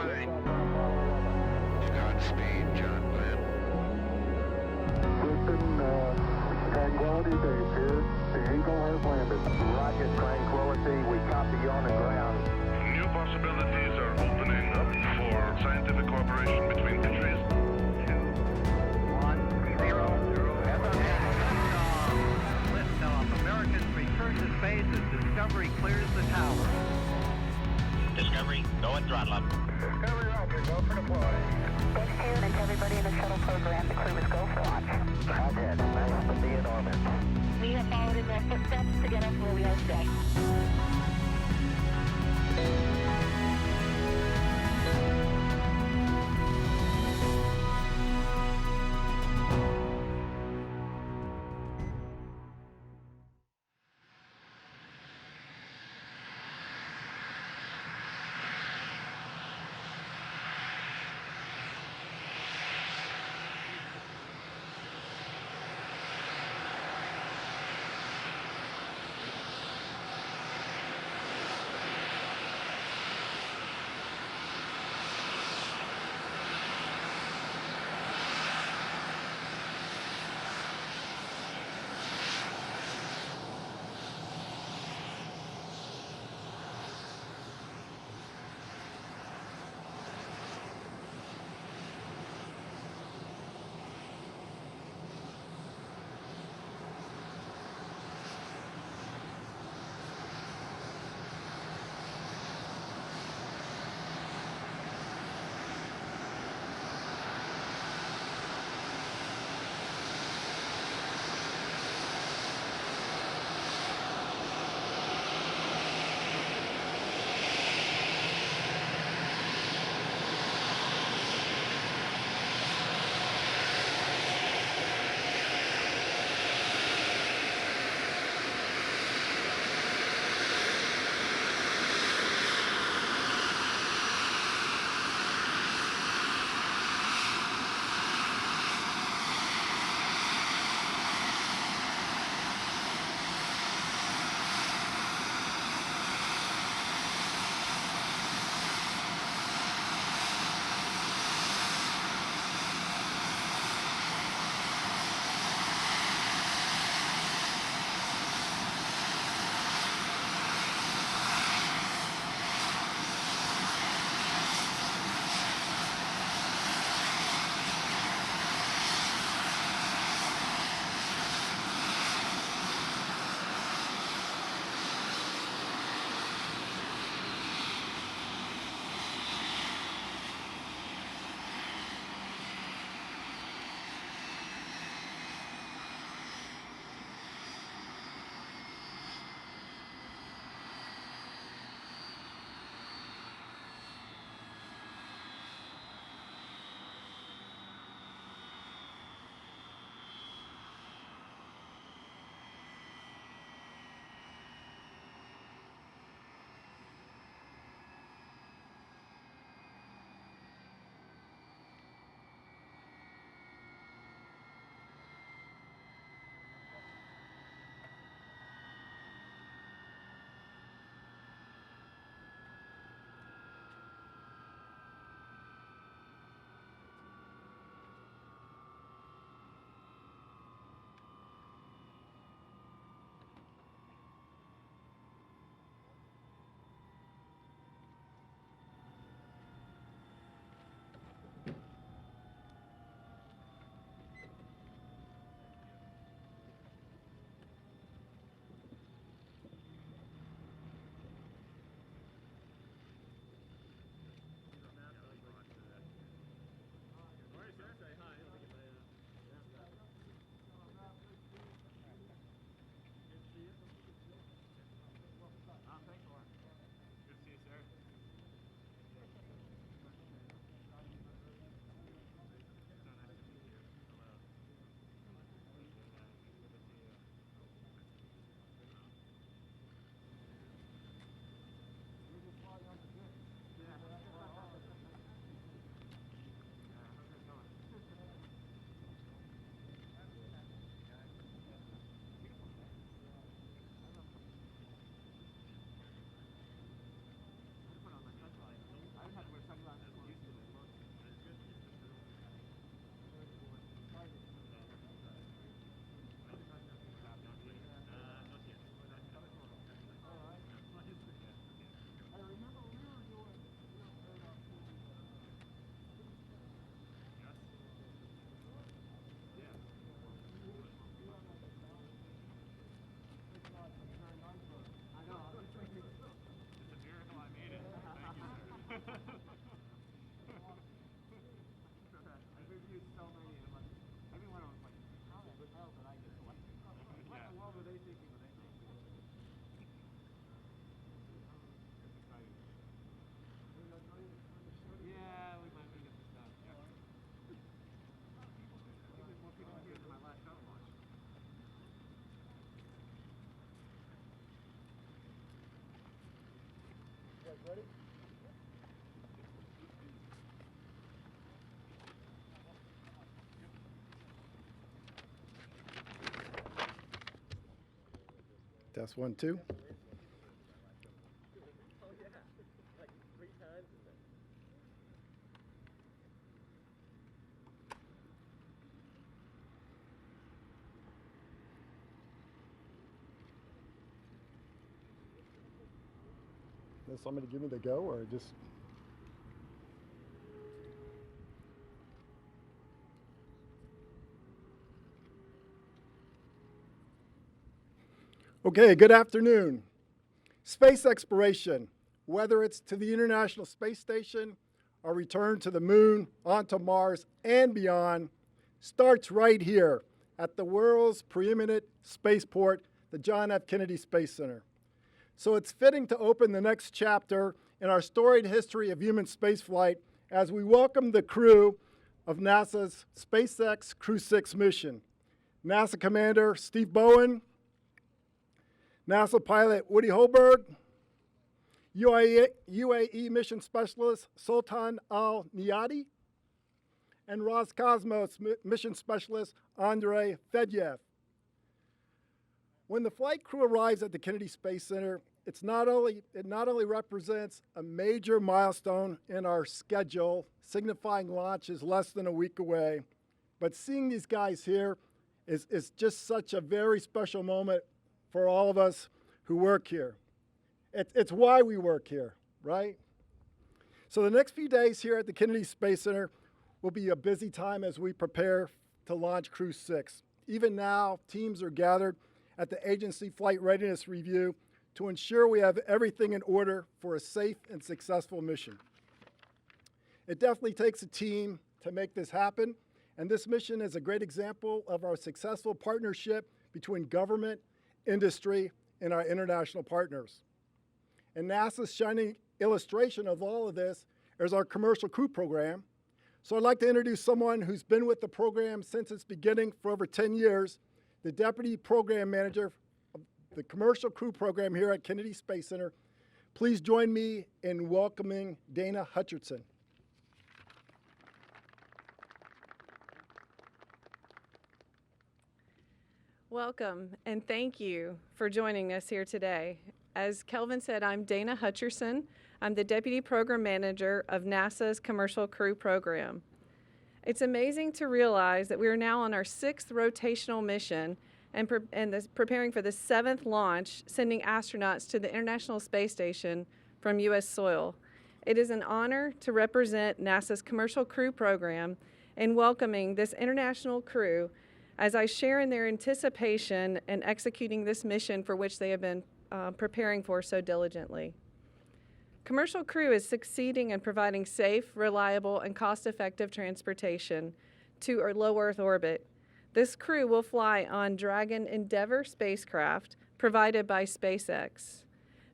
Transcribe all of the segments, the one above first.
fine. Godspeed, John Glenn. Houston, Tranquility Base here. The Eagle has landed. Roger, Tranquility. We copy you on the ground. New possibilities are opening up for scientific cooperation between countries. 2, 1, 0. Liftoff. Americans return to space as Discovery clears the tower. Discovery, go and throttle up. Discovery, roger. Go for deploy. Thanks to you and to everybody in the shuttle program. The crew is go for launch. Roger. Nice to be in orbit. We have followed in their footsteps to get us where we are today. Test 1, 2. Does somebody give me the go or just? Okay, good afternoon. Space exploration, whether it's to the International Space Station or return to the moon, onto Mars, and beyond, starts right here at the world's preeminent spaceport, the John F. Kennedy Space Center. So it's fitting to open the next chapter in our storied history of human spaceflight as we welcome the crew of NASA's SpaceX Crew-6 mission. NASA Commander Steve Bowen, NASA pilot Woody Hoburg, UAE mission specialist Sultan Alneyadi, and Roscosmos mission specialist Andrey Fedyaev. When the flight crew arrives at the Kennedy Space Center, it not only represents a major milestone in our schedule, signifying launch is less than a week away, but seeing these guys here is just such a very special moment for all of us who work here. It's why we work here, right? So the next few days here at the Kennedy Space Center will be a busy time as we prepare to launch Crew-6. Even now, teams are gathered at the agency flight readiness review to ensure we have everything in order for a safe and successful mission. It definitely takes a team to make this happen, and this mission is a great example of our successful partnership between government, industry, and our international partners. And NASA's shining illustration of all of this is our commercial crew program. So I'd like to introduce someone who's been with the program since its beginning for over 10 years, the Deputy Program Manager of the Commercial Crew Program here at Kennedy Space Center. Please join me in welcoming Dana Hutcherson. Welcome, and thank you for joining us here today. As Kelvin said, I'm Dana Hutcherson. I'm the Deputy Program Manager of NASA's Commercial Crew Program. It's amazing to realize that we are now on our 6th rotational mission and preparing for the 7th launch, sending astronauts to the International Space Station from U.S. soil. It is an honor to represent NASA's Commercial Crew Program in welcoming this international crew as I share in their anticipation and executing this mission for which they have been preparing for so diligently. Commercial Crew is succeeding in providing safe, reliable, and cost-effective transportation to a low Earth orbit. This crew will fly on Dragon Endeavour spacecraft provided by SpaceX.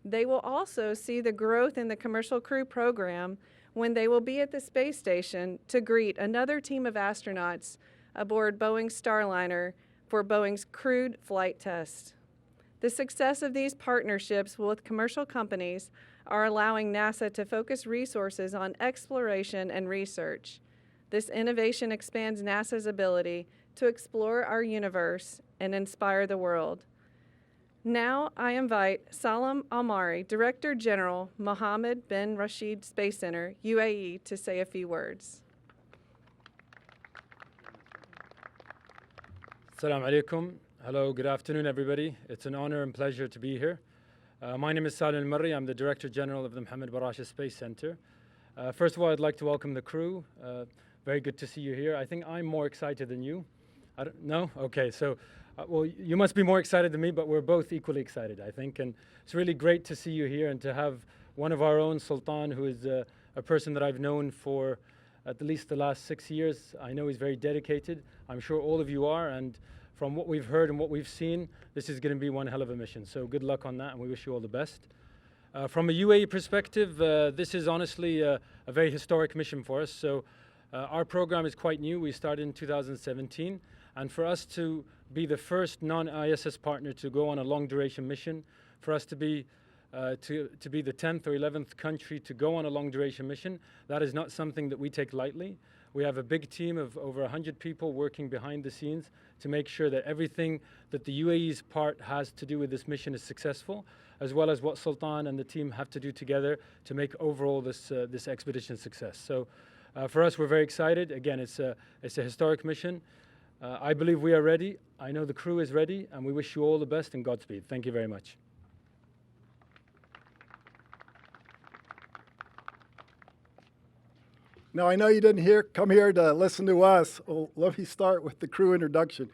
They will also see the growth in the Commercial Crew program when they will be at the space station to greet another team of astronauts aboard Boeing's Starliner for Boeing's crewed flight test. The success of these partnerships with commercial companies are allowing NASA to focus resources on exploration and research. This innovation expands NASA's ability to explore our universe and inspire the world. Now I invite Salem AlMarri, Director General, Mohammaed bin Rashid Space Center, UAE, to say a few words. Assalamu alaikum. Hello, good afternoon, everybody. It's an honor and pleasure to be here. My name is Salem AlMarri. I'm the Director General of the Mohammaed bin Rashid Space Center. First of all, I'd like to welcome the crew. Very good to see you here. I think I'm more excited than you. No? Okay, so, well, you must be more excited than me, but we're both equally excited, I think. And it's really great to see you here and to have one of our own, Sultan, who is a person that I've known for at least the last 6 years. I know he's very dedicated. I'm sure all of you are. And from what we've heard and what we've seen, this is going to be one hell of a mission. So good luck on that, and we wish you all the best. From a UAE perspective, this is honestly a very historic mission for us. So our program is quite new. We started in 2017. And for us to be the first non-ISS partner to go on a long-duration mission, for us to be to be the 10th or 11th country to go on a long duration mission. That is not something that we take lightly. We have a big team of over 100 people working behind the scenes to make sure that everything that the UAE's part has to do with this mission is successful, as well as what Sultan and the team have to do together to make overall this expedition a success. So for us, we're very excited. Again, it's a historic mission. I believe we are ready. I know the crew is ready, and we wish you all the best and Godspeed. Thank you very much. Now, I know you didn't come here to listen to us. Well, let me start with the crew introduction.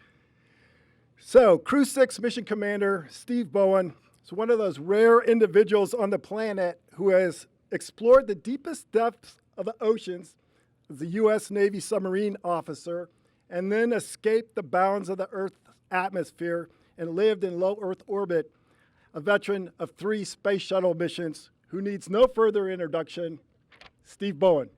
So, Crew-6 Mission Commander Steve Bowen is one of those rare individuals on the planet who has explored the deepest depths of the oceans as a U.S. Navy submarine officer, and then escaped the bounds of the Earth's atmosphere and lived in low Earth orbit, a veteran of 3 space shuttle missions who needs no further introduction, Steve Bowen.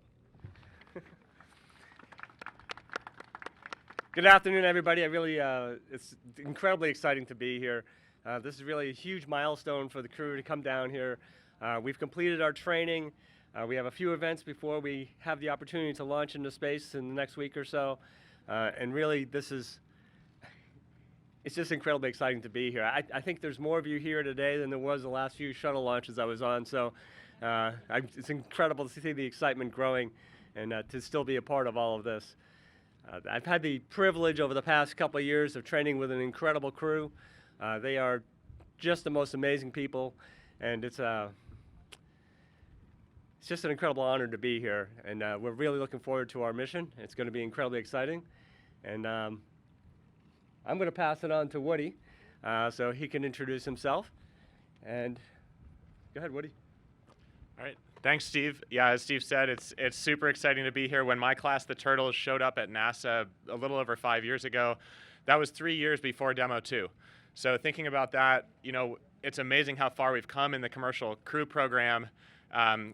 Good afternoon, everybody. It's incredibly exciting to be here. This is really a huge milestone for the crew to come down here. We've completed our training. We have a few events before we have the opportunity to launch into space in the next week or so. And really, it's just incredibly exciting to be here. I think there's more of you here today than there was the last few shuttle launches I was on. So it's incredible to see the excitement growing and to still be a part of all of this. I've had the privilege over the past couple of years of training with an incredible crew. They are just the most amazing people, and it's just an incredible honor to be here. And we're really looking forward to our mission. It's going to be incredibly exciting. And I'm going to pass it on to Woody so he can introduce himself. And go ahead, Woody. All right. Thanks, Steve. Yeah, as Steve said, it's super exciting to be here. When my class, the Turtles, showed up at NASA a little over 5 years ago, that was 3 years before Demo 2. So thinking about that, it's amazing how far we've come in the commercial crew program.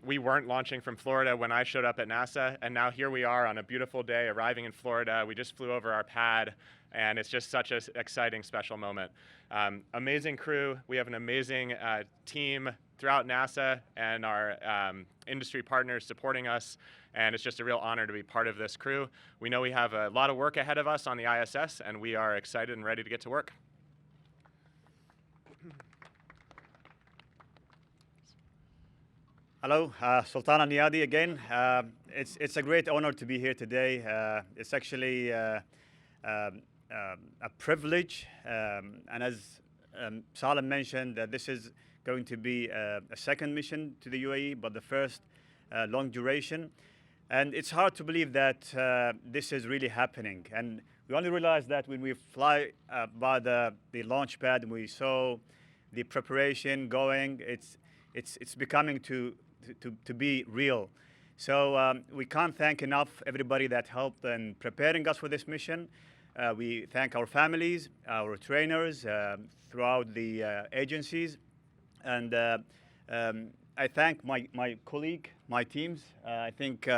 We weren't launching from Florida when I showed up at NASA, and now here we are on a beautiful day arriving in Florida. We just flew over our pad, and it's just such an exciting, special moment. Amazing crew. We have an amazing team throughout NASA and our industry partners supporting us, and it's just a real honor to be part of this crew. We know we have a lot of work ahead of us on the ISS, and we are excited and ready to get to work. Hello, Sultan Alneyadi again. It's a great honor to be here today. It's actually a privilege, and as Salem mentioned, this is going to be a second mission to the UAE, but the first long duration. And it's hard to believe that this is really happening. And we only realized that when we fly by the launch pad and we saw the preparation going, it's becoming to be real. So we can't thank enough everybody that helped in preparing us for this mission. We thank our families, our trainers throughout the agencies. And I thank my colleague, my teams. I think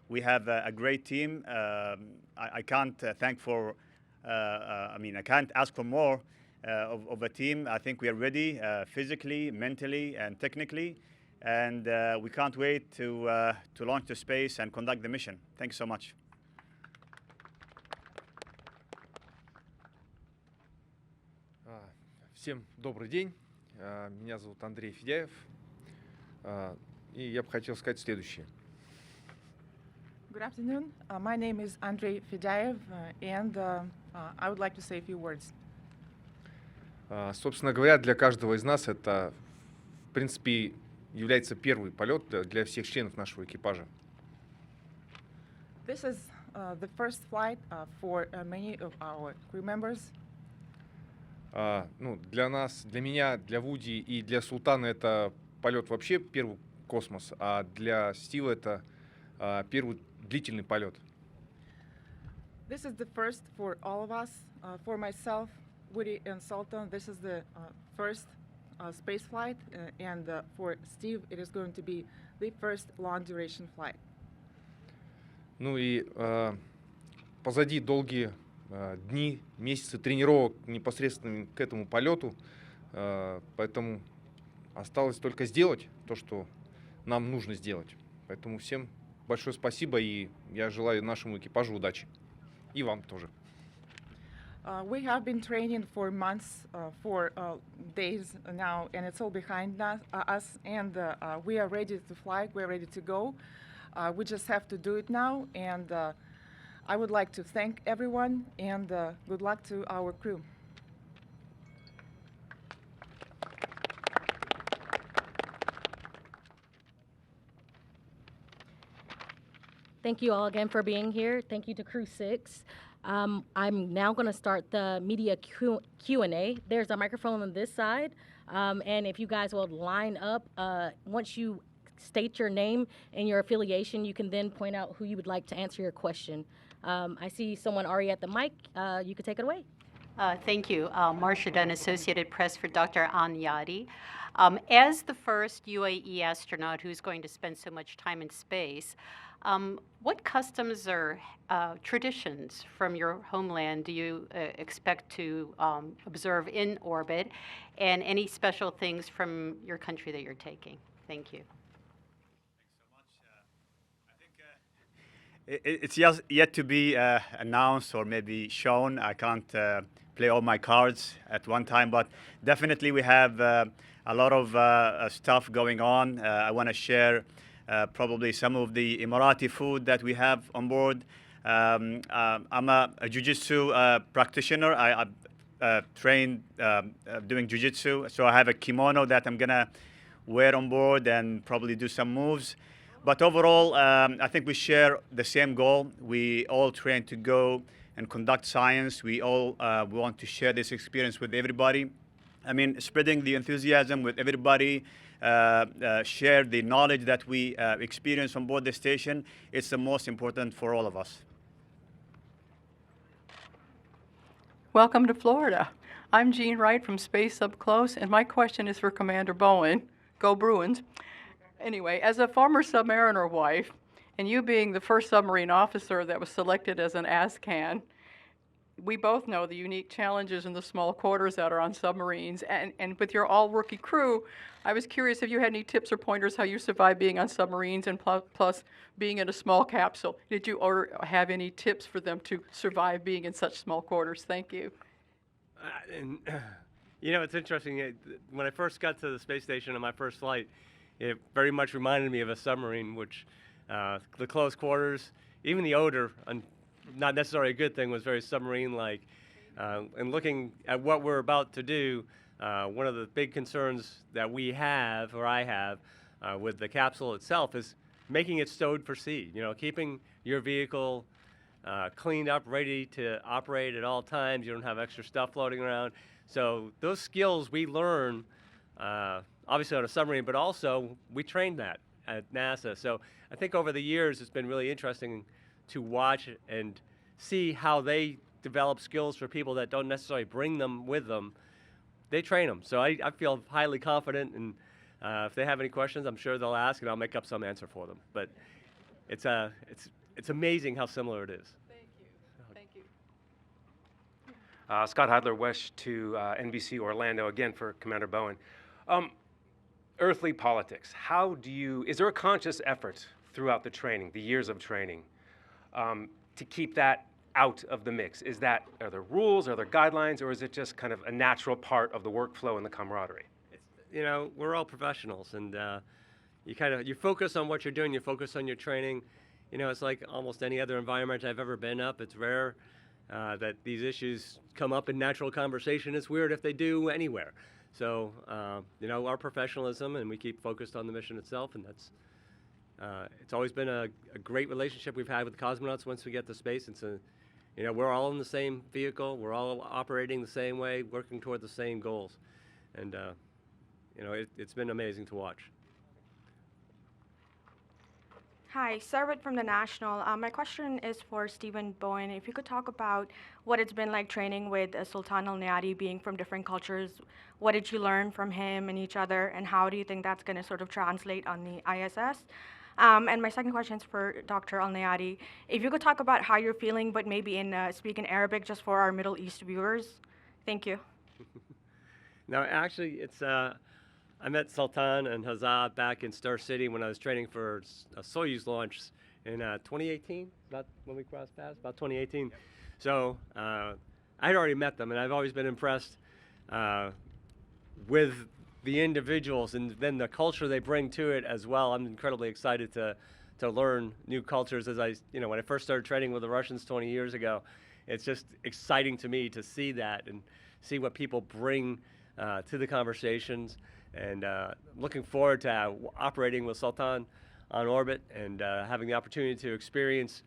we have a great team. I can't thank for, I can't ask for more of a team. I think we are ready physically, mentally, and technically. And we can't wait to launch to space and conduct the mission. Thanks so much. Всем добрый день. Меня зовут Андрей Федяев. И я бы хотел сказать следующее. Good afternoon. My name is Andrey Fedyaev, and I would like to say a few words. Собственно говоря, для каждого из нас это, в принципе, является первый полет для всех членов нашего экипажа. This is the first flight for many of our crew members. Для нас, для меня, для Вуди и для Султана это полет вообще первый космос, а для Стива это первый длительный полет. This is the first for all of us. For myself, Woody and Sultan, this is the first space flight, and for Steve, it is going to be the first long duration flight. Ну и позади долгие дни, месяцы тренировок непосредственно к этому полету, поэтому Осталось только сделать то, что нам нужно сделать. Поэтому всем большое спасибо, и я желаю нашему экипажу удачи. И вам тоже. We have been training for months, for days now, and it's all behind us, and we are ready to fly, we're ready to go. We just have to do it now, and I would like to thank everyone, and good luck to our crew. Thank you all again for being here. Thank you to Crew-6. I'm now going to start the media Q&A. There's a microphone on this side, and if you guys will line up, once you state your name and your affiliation, you can then point out who you would like to answer your question. I see someone already at the mic. You can take it away. Thank you. Marcia Dunn, Associated Press for Dr. Alneyadi. As the first UAE astronaut who's going to spend so much time in space, what customs or traditions from your homeland do you expect to observe in orbit, and any special things from your country that you're taking? Thank you. It's yet to be announced or maybe shown. I can't play all my cards at one time, but definitely we have a lot of stuff going on. I want to share probably some of the Emirati food that we have on board. I'm a jiu-jitsu practitioner. I trained doing jiu-jitsu, so I have a kimono that I'm gonna wear on board and probably do some moves. But overall, I think we share the same goal. We all train to go and conduct science. We all want to share this experience with everybody. I mean, spreading the enthusiasm with everybody, share the knowledge that we experience on board the station. It's the most important for all of us. Welcome to Florida. I'm Jean Wright from Space Up Close, and my question is for Commander Bowen. Go Bruins. Anyway, as a former submariner wife, and you being the first submarine officer that was selected as an ASCAN, we both know the unique challenges in the small quarters that are on submarines. And with your all-rookie crew, I was curious if you had any tips or pointers how you survive being on submarines and plus being in a small capsule. Did you have any tips for them to survive being in such small quarters? Thank you. You know, it's interesting. When I first got to the space station on my first flight, it very much reminded me of a submarine, which the close quarters, even the odor, not necessarily a good thing, was very submarine-like. And looking at what we're about to do, one of the big concerns that we have, or I have, with the capsule itself is making it stowed for sea. You know, keeping your vehicle cleaned up, ready to operate at all times. You don't have extra stuff floating around. So those skills we learn, obviously on a submarine, but also we trained that at NASA. So I think over the years it's been really interesting to watch and see how they develop skills for people that don't necessarily bring them with them. They train them. So I feel highly confident, and if they have any questions, I'm sure they'll ask, and I'll make up some answer for them. But it's amazing how similar it is. Thank you. Thank you. Scott Heidler, West to NBC Orlando, again for Commander Bowen. Earthly politics, is there a conscious effort throughout the training, the years of training, to keep that out of the mix? Are there rules, are there guidelines, or is it just kind of a natural part of the workflow and the camaraderie? You know, we're all professionals, and you focus on what you're doing, you focus on your training. You know, it's like almost any other environment I've ever been up. It's rare that these issues come up in natural conversation. It's weird if they do anywhere. So, you know, our professionalism, and we keep focused on the mission itself, and that's it's always been a great relationship we've had with the cosmonauts once we get to space. You know, we're all in the same vehicle, we're all operating the same way, working toward the same goals. And, you know, it's been amazing to watch. Hi, Sarwat from The National. My question is for Stephen Bowen. If you could talk about what it's been like training with Sultan Alneyadi, being from different cultures. What did you learn from him and each other, and how do you think that's going to sort of translate on the ISS? And my second question is for Dr. Alneyadi. If you could talk about how you're feeling, but maybe speak in Arabic just for our Middle East viewers. Thank you. Now, actually, it's I met Sultan and Hazza back in Star City when I was training for a Soyuz launch in 2018, about when we crossed paths, about 2018. So I had already met them, and I've always been impressed with the individuals and then the culture they bring to it as well. I'm incredibly excited to learn new cultures. As when I first started training with the Russians 20 years ago, it's just exciting to me to see that and see what people bring to the conversations. And looking forward to operating with Sultan on orbit and having the opportunity to experience,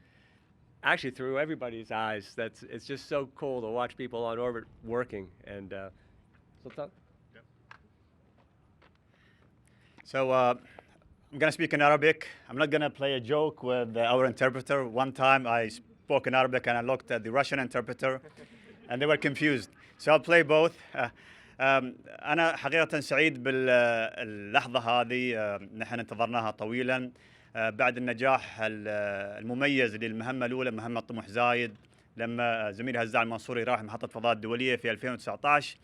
actually through everybody's eyes. It's just so cool to watch people on orbit working. And Sultan? So I'm going to speak in Arabic. I'm not going to play a joke with our interpreter. One time I spoke in Arabic and I looked at the Russian interpreter and they were confused. So I'll play both. أنا حقيقة سعيد باللحظة هذه. نحن انتظرناها طويلا بعد النجاح المميز للمهمة الأولى، مهمة طموح زايد، لما زميل هزاع المنصوري راح محطة فضاء الدولية في 2019.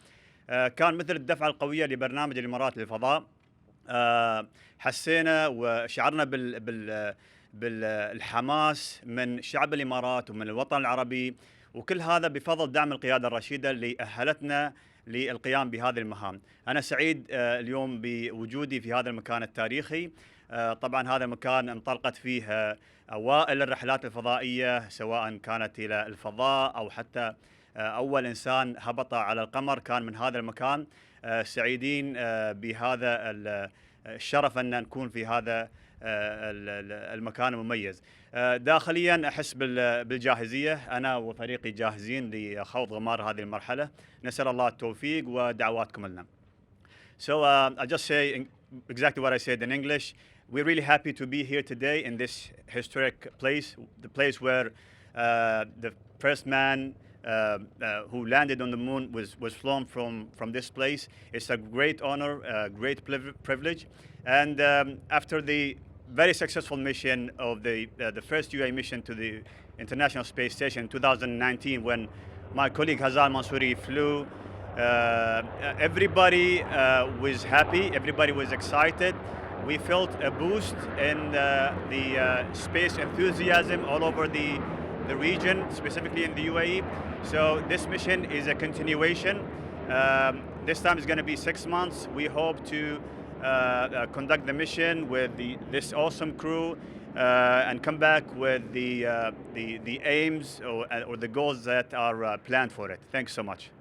كان مثل الدفعة القوية لبرنامج الإمارات للفضاء. حسينا وشعرنا بالحماس من شعب الإمارات ومن الوطن العربي، وكل هذا بفضل دعم القيادة الرشيدة اللي أهلتنا للقيام بهذه المهام. أنا سعيد اليوم بوجودي في هذا المكان التاريخي. طبعا هذا المكان انطلقت فيه أوائل الرحلات الفضائية، سواء كانت إلى الفضاء أو حتى أول إنسان هبط على القمر كان من هذا المكان. سعيدين بهذا الشرف أن نكون في هذا المكان المميز. داخليا أحس بالجاهزية، أنا وفريقي جاهزين لخوض غمار هذه المرحلة. نسأل الله التوفيق ودعواتكم لنا. So I'll just say exactly what I said in English. We're really happy to be here today in this historic place, the place where the first man who landed on the moon was flown from this place. It's a great honor, a great privilege. And after the very successful mission of the first UAE mission to the International Space Station in 2019, when my colleague Hazza al-Mansouri flew, everybody was happy, everybody was excited. We felt a boost in the space enthusiasm all over the region, specifically in the UAE. So this mission is a continuation. This time it's going to be 6 months. We hope to conduct the mission with this awesome crew and come back with the aims or the goals that are planned for it. Thanks so much.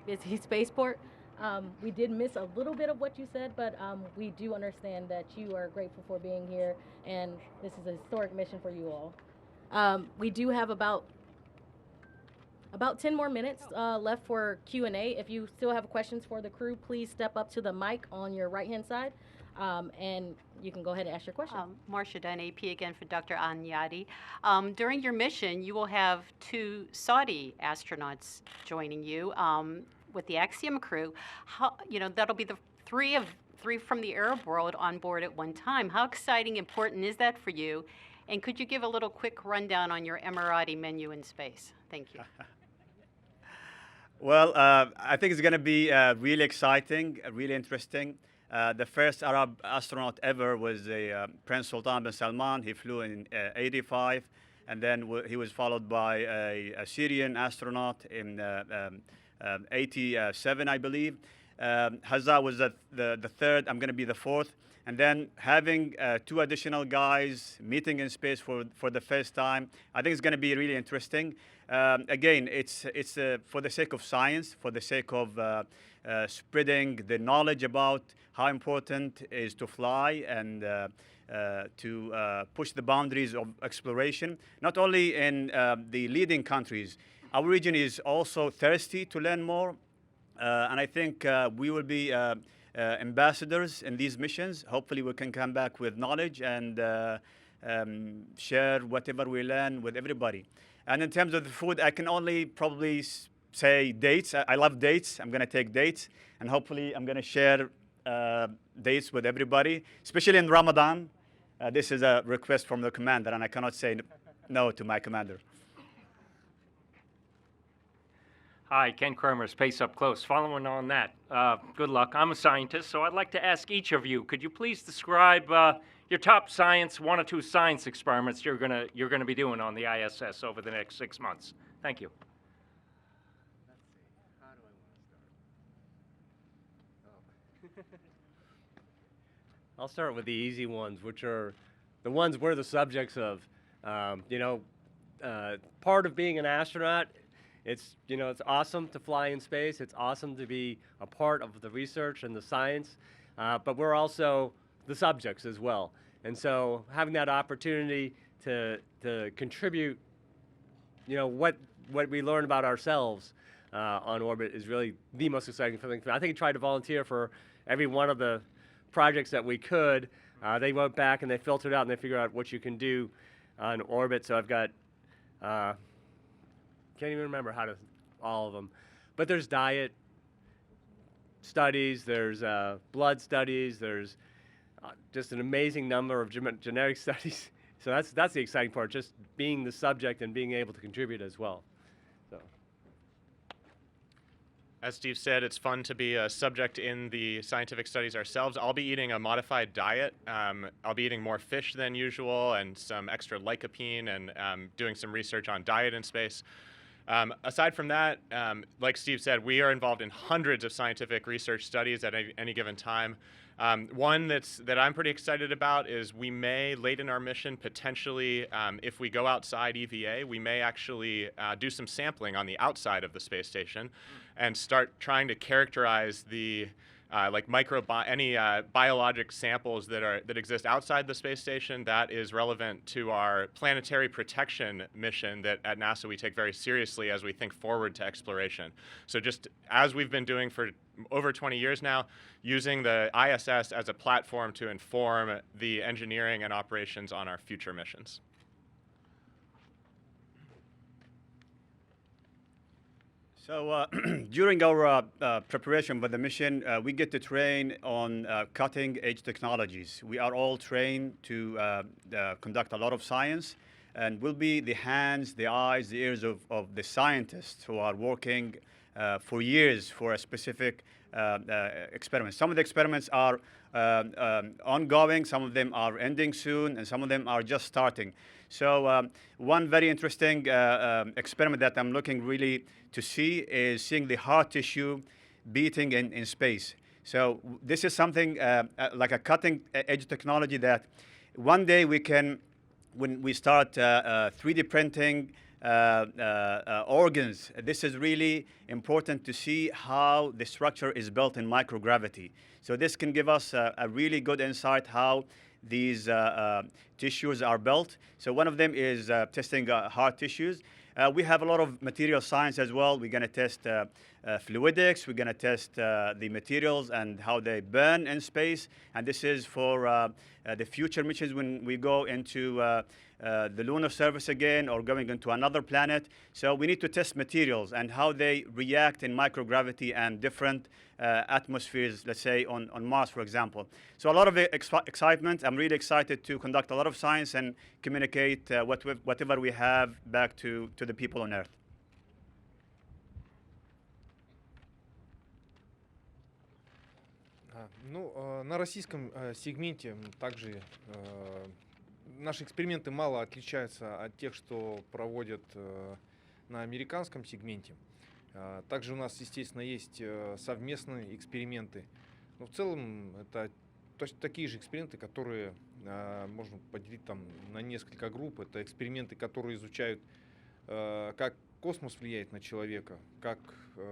Busy spaceport. We did miss a little bit of what you said, but we do understand that you are grateful for being here, and this is a historic mission for you all. We do have about 10 more minutes left for Q&A. If you still have questions for the crew, please step up to the mic on your right-hand side, and you can go ahead and ask your question. Marcia Dunn, AP again for Dr. Alneyadi. During your mission, you will have 2 Saudi astronauts joining you with the Axiom crew. That'll be the three from the Arab world on board at one time. How exciting, important is that for you? And could you give a little quick rundown on your Emirati menu in space? Thank you. Well, I think it's going to be really exciting, really interesting. The first Arab astronaut ever was Prince Sultan bin Salman. He flew in '85, and then he was followed by a Syrian astronaut in '87, I believe. Hazza was the third. I'm going to be the fourth. And then having 2 additional guys meeting in space for the first time, I think it's going to be really interesting. Again, it's for the sake of science, for the sake of spreading the knowledge about how important it is to fly and to push the boundaries of exploration, not only in the leading countries. Our region is also thirsty to learn more, and I think we will be ambassadors in these missions. Hopefully we can come back with knowledge and share whatever we learn with everybody. And in terms of the food, I can only probably say dates. I love dates. I'm going to take dates, and hopefully I'm going to share dates with everybody, especially in Ramadan. This is a request from the commander, and I cannot say no to my commander. Hi, Ken Kramer, Space Up Close. Following on that, good luck. I'm a scientist, so I'd like to ask each of you, could you please describe your top science, 1 or 2 science experiments you're gonna be doing on the ISS over the next 6 months? Thank you. I'll start with the easy ones, which are the ones we're the subjects of. Part of being an astronaut, it's awesome to fly in space. It's awesome to be a part of the research and the science, but we're also the subjects as well. And so having that opportunity to contribute, what we learn about ourselves on orbit is really the most exciting thing. I think I tried to volunteer for every one of the projects that we could. They went back and they filtered out and they figured out what you can do on orbit. So I've got, can't even remember all of them. But there's diet studies, there's blood studies, there's just an amazing number of genetic studies. So that's the exciting part, just being the subject and being able to contribute as well. So. As Steve said, it's fun to be a subject in the scientific studies ourselves. I'll be eating a modified diet. I'll be eating more fish than usual and some extra lycopene and doing some research on diet in space. Aside from that, like Steve said, we are involved in hundreds of scientific research studies at any given time. One that I'm pretty excited about is we may, late in our mission, potentially, if we go outside EVA, we may actually do some sampling on the outside of the space station and start trying to characterize the biologic samples that exist outside the space station that is relevant to our planetary protection mission that at NASA we take very seriously as we think forward to exploration. So just as we've been doing for over 20 years now, using the ISS as a platform to inform the engineering and operations on our future missions. So during our preparation for the mission, we get to train on cutting-edge technologies. We are all trained to conduct a lot of science, and we'll be the hands, the eyes, the ears of the scientists who are working for years for a specific experiment. Some of the experiments are ongoing, some of them are ending soon, and some of them are just starting. So one very interesting experiment that I'm looking really to see is seeing the heart tissue beating in space. So this is something like a cutting-edge technology that one day we can, when we start 3D printing organs, this is really important to see how the structure is built in microgravity. So this can give us a really good insight how these tissues are built. So one of them is testing heart tissues. We have a lot of material science as well. We're going to test fluidics. We're going to test the materials and how they burn in space. And this is for the future missions when we go into the lunar surface again or going into another planet. So we need to test materials and how they react in microgravity and different atmospheres, let's say on Mars, for example. So a lot of excitement. I'm really excited to conduct a lot of science and communicate whatever we have back to the people on Earth. На российском сегменте также наши эксперименты мало отличаются от тех, что проводят на американском сегменте. Также у нас, естественно, есть совместные эксперименты. Но в целом это точно такие же эксперименты, которые можно поделить там на несколько групп. Это эксперименты, которые изучают, как космос влияет на человека, как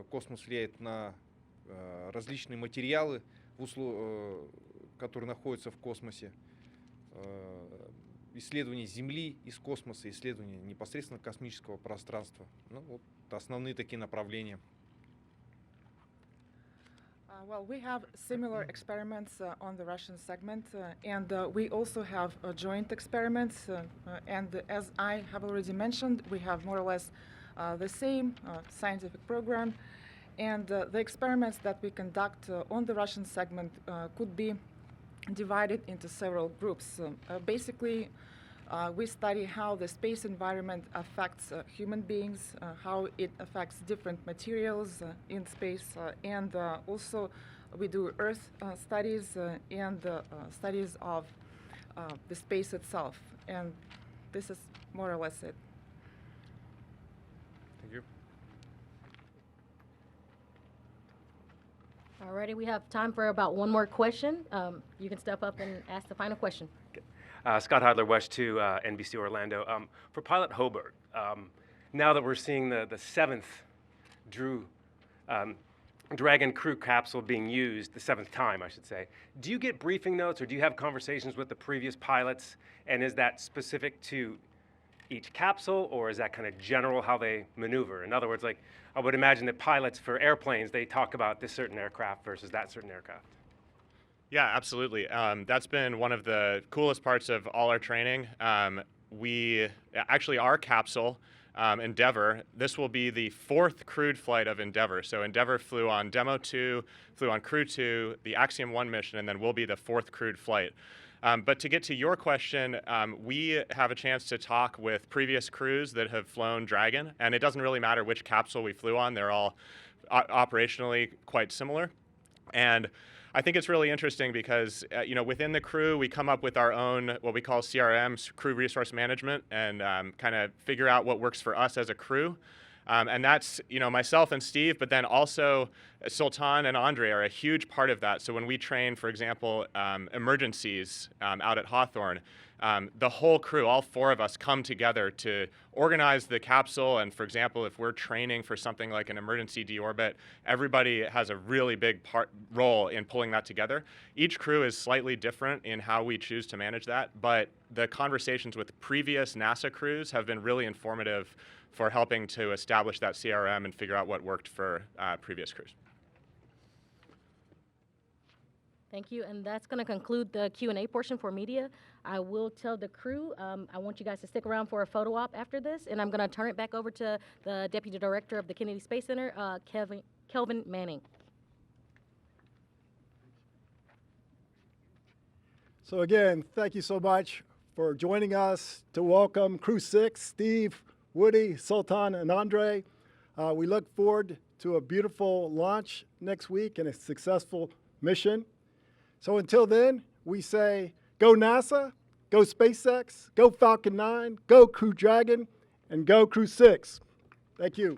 космос влияет на различные материалы, которые находятся в космосе, исследования Земли из космоса, исследования непосредственно космического пространства. Ну, вот основные такие направления. Well, we have similar experiments on the Russian segment, and we also have joint experiments. And as I have already mentioned, we have more or less the same scientific program. And the experiments that we conduct on the Russian segment could be divided into several groups. Basically, We study how the space environment affects human beings, how it affects different materials in space, and also we do Earth studies and studies of the space itself. And this is more or less it. Thank you. Alrighty, we have time for about one more question. You can step up and ask the final question. Scott Heidler, West 2, NBC Orlando. For pilot Hoburg, now that we're seeing the seventh Dragon crew capsule being used, the seventh time, I should say, do you get briefing notes or do you have conversations with the previous pilots? And is that specific to each capsule, or is that kind of general how they maneuver? In other words, like I would imagine that pilots for airplanes, they talk about this certain aircraft versus that certain aircraft. Yeah, absolutely. That's been one of the coolest parts of all our training. Our capsule, Endeavour, this will be the fourth crewed flight of Endeavour. So Endeavour flew on Demo 2, flew on Crew 2, the Axiom 1 mission, and then will be the fourth crewed flight. But to get to your question, we have a chance to talk with previous crews that have flown Dragon, and it doesn't really matter which capsule we flew on. They're all operationally quite similar. And I think it's really interesting because, within the crew, we come up with our own, what we call CRMs, crew resource management, and kind of figure out what works for us as a crew. And that's, myself and Steve, but then also Sultan and Andrey are a huge part of that. So when we train, for example, emergencies out at Hawthorne, the whole crew, all four of us, come together to organize the capsule. And for example, if we're training for something like an emergency deorbit, everybody has a really big role in pulling that together. Each crew is slightly different in how we choose to manage that, but the conversations with previous NASA crews have been really informative for helping to establish that CRM and figure out what worked for previous crews. Thank you, and that's going to conclude the Q&A portion for media. I will tell the crew, I want you guys to stick around for a photo op after this, and I'm going to turn it back over to the Deputy Director of the Kennedy Space Center, Kelvin Manning. So again, thank you so much for joining us to welcome Crew-6, Steve, Woody, Sultan, and Andrey. We look forward to a beautiful launch next week and a successful mission. So until then, we say, go NASA, go SpaceX, go Falcon 9, go Crew Dragon, and go Crew-6. Thank you.